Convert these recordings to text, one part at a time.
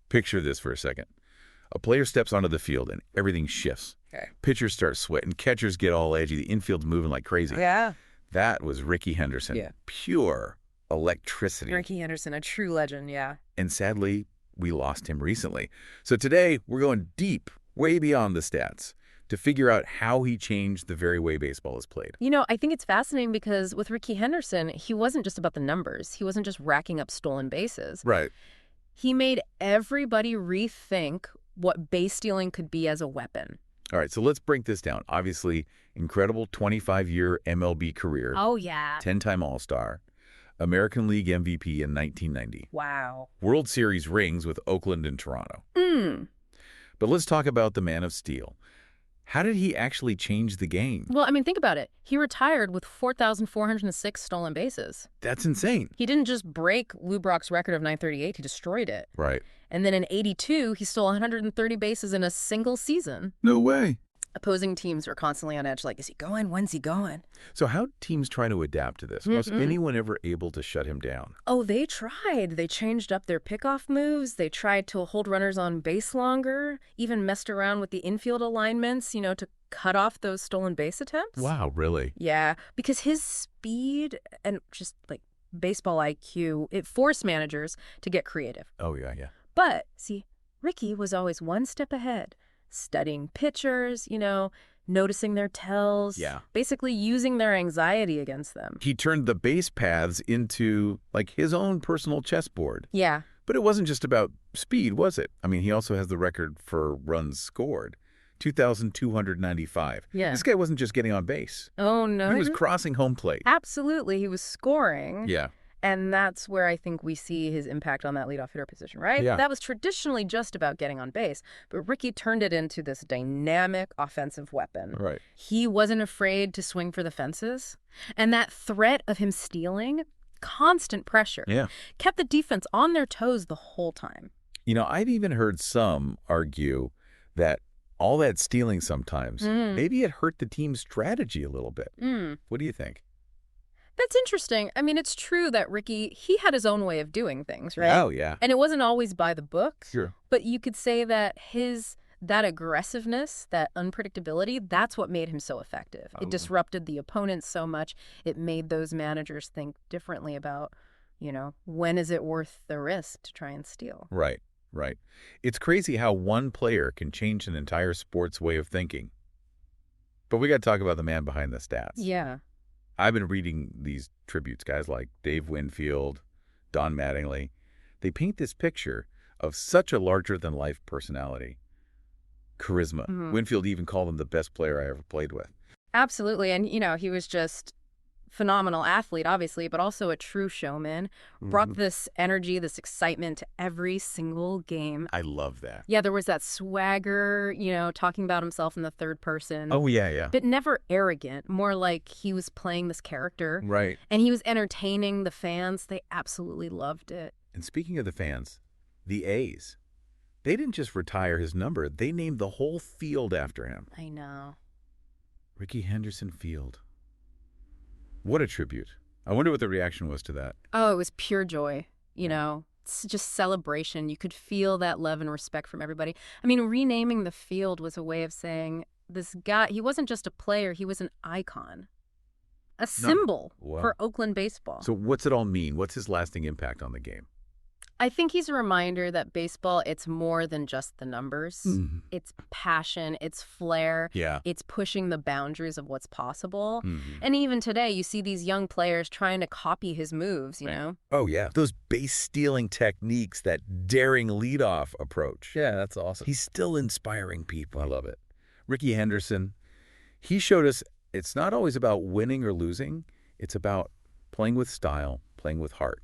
Picture this for a second. A player steps onto the field and everything shifts. Okay. Pitchers start sweating. Catchers get all edgy. The infield's moving like crazy. Yeah. That was Rickey Henderson. Yeah. Pure electricity. Rickey Henderson, a true legend, yeah. And sadly, we lost him recently. So today, we're going deep, way beyond the stats, to figure out how he changed the very way baseball is played. I think it's fascinating because with Rickey Henderson, he wasn't just about the numbers. He wasn't just racking up stolen bases. Right. He made everybody rethink what base stealing could be as a weapon. All right, so let's break this down. Obviously, incredible 25-year MLB career. Oh, yeah. 10-time All-Star. American League MVP in 1990. Wow. World Series rings with Oakland and Toronto. But let's talk about the Man of Steel. How did he actually change the game? Well, think about it. He retired with 4,406 stolen bases. That's insane. He didn't just break Lou Brock's record of 938, he destroyed it. Right. And then in 82, he stole 130 bases in a single season. No way. Opposing teams were constantly on edge, like, is he going? When's he going? So how teams try to adapt to this? Was anyone ever able to shut him down? Oh, they tried. They changed up their pickoff moves. They tried to hold runners on base longer, even messed around with the infield alignments, to cut off those stolen base attempts. Wow, really? Yeah, because his speed and just, baseball IQ, it forced managers to get creative. Oh, yeah. But, see, Rickey was always one step ahead, studying pitchers, noticing their tells, basically using their anxiety against them. He turned the base paths into, his own personal chessboard. Yeah. But it wasn't just about speed, was it? He also has the record for runs scored, 2,295. Yeah. This guy wasn't just getting on base. Oh, no. He was crossing home plate. Absolutely. He was scoring. Yeah. And that's where I think we see his impact on that leadoff hitter position, right? Yeah. That was traditionally just about getting on base, but Rickey turned it into this dynamic offensive weapon. Right. He wasn't afraid to swing for the fences. And that threat of him stealing, constant pressure, kept the defense on their toes the whole time. I've even heard some argue that all that stealing sometimes, maybe it hurt the team's strategy a little bit. What do you think? That's interesting. It's true that Rickey, he had his own way of doing things, right? Oh, yeah. And it wasn't always by the book. Sure. But you could say that that aggressiveness, that unpredictability, that's what made him so effective. It disrupted the opponents so much. It made those managers think differently about, when is it worth the risk to try and steal? Right. It's crazy how one player can change an entire sport's way of thinking. But we got to talk about the man behind the stats. Yeah. I've been reading these tributes, guys like Dave Winfield, Don Mattingly. They paint this picture of such a larger-than-life personality. Charisma. Winfield even called him the best player I ever played with. Absolutely. And, he was just phenomenal athlete, obviously, but also a true showman. Brought this energy, this excitement to every single game. I love that. Yeah, there was that swagger, talking about himself in the third person. Oh, yeah. But never arrogant, more like he was playing this character. Right. And he was entertaining the fans. They absolutely loved it. And speaking of the fans, the A's. They didn't just retire his number. They named the whole field after him. I know. Rickey Henderson Field. What a tribute. I wonder what the reaction was to that. Oh, it was pure joy. It's just celebration. You could feel that love and respect from everybody. Renaming the field was a way of saying this guy, he wasn't just a player, he was an icon. A symbol for Oakland baseball. So what's it all mean? What's his lasting impact on the game? I think he's a reminder that baseball, it's more than just the numbers. It's passion, it's flair. Yeah. It's pushing the boundaries of what's possible. And even today, you see these young players trying to copy his moves, you know? Oh, yeah. Those base-stealing techniques, that daring leadoff approach. Yeah, that's awesome. He's still inspiring people. I love it. Rickey Henderson, he showed us it's not always about winning or losing. It's about playing with style, playing with heart.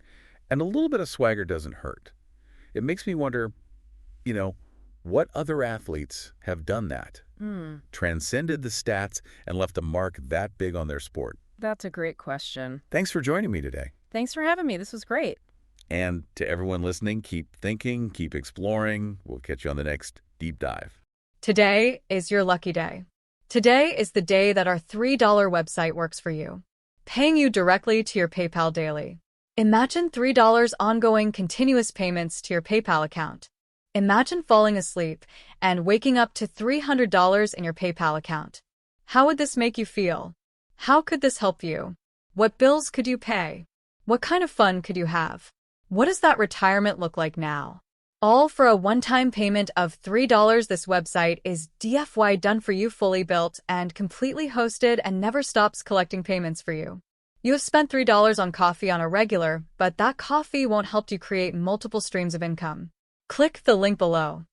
And a little bit of swagger doesn't hurt. It makes me wonder, what other athletes have done that? Transcended the stats and left a mark that big on their sport? That's a great question. Thanks for joining me today. Thanks for having me. This was great. And to everyone listening, keep thinking, keep exploring. We'll catch you on the next Deep Dive. Today is your lucky day. Today is the day that our $3 website works for you, paying you directly to your PayPal daily. Imagine $3 ongoing continuous payments to your PayPal account. Imagine falling asleep and waking up to $300 in your PayPal account. How would this make you feel? How could this help you? What bills could you pay? What kind of fun could you have? What does that retirement look like now? All for a one-time payment of $3. This website is DFY done for you, fully built and completely hosted, and never stops collecting payments for you. You have spent $3 on coffee on a regular, but that coffee won't help you create multiple streams of income. Click the link below.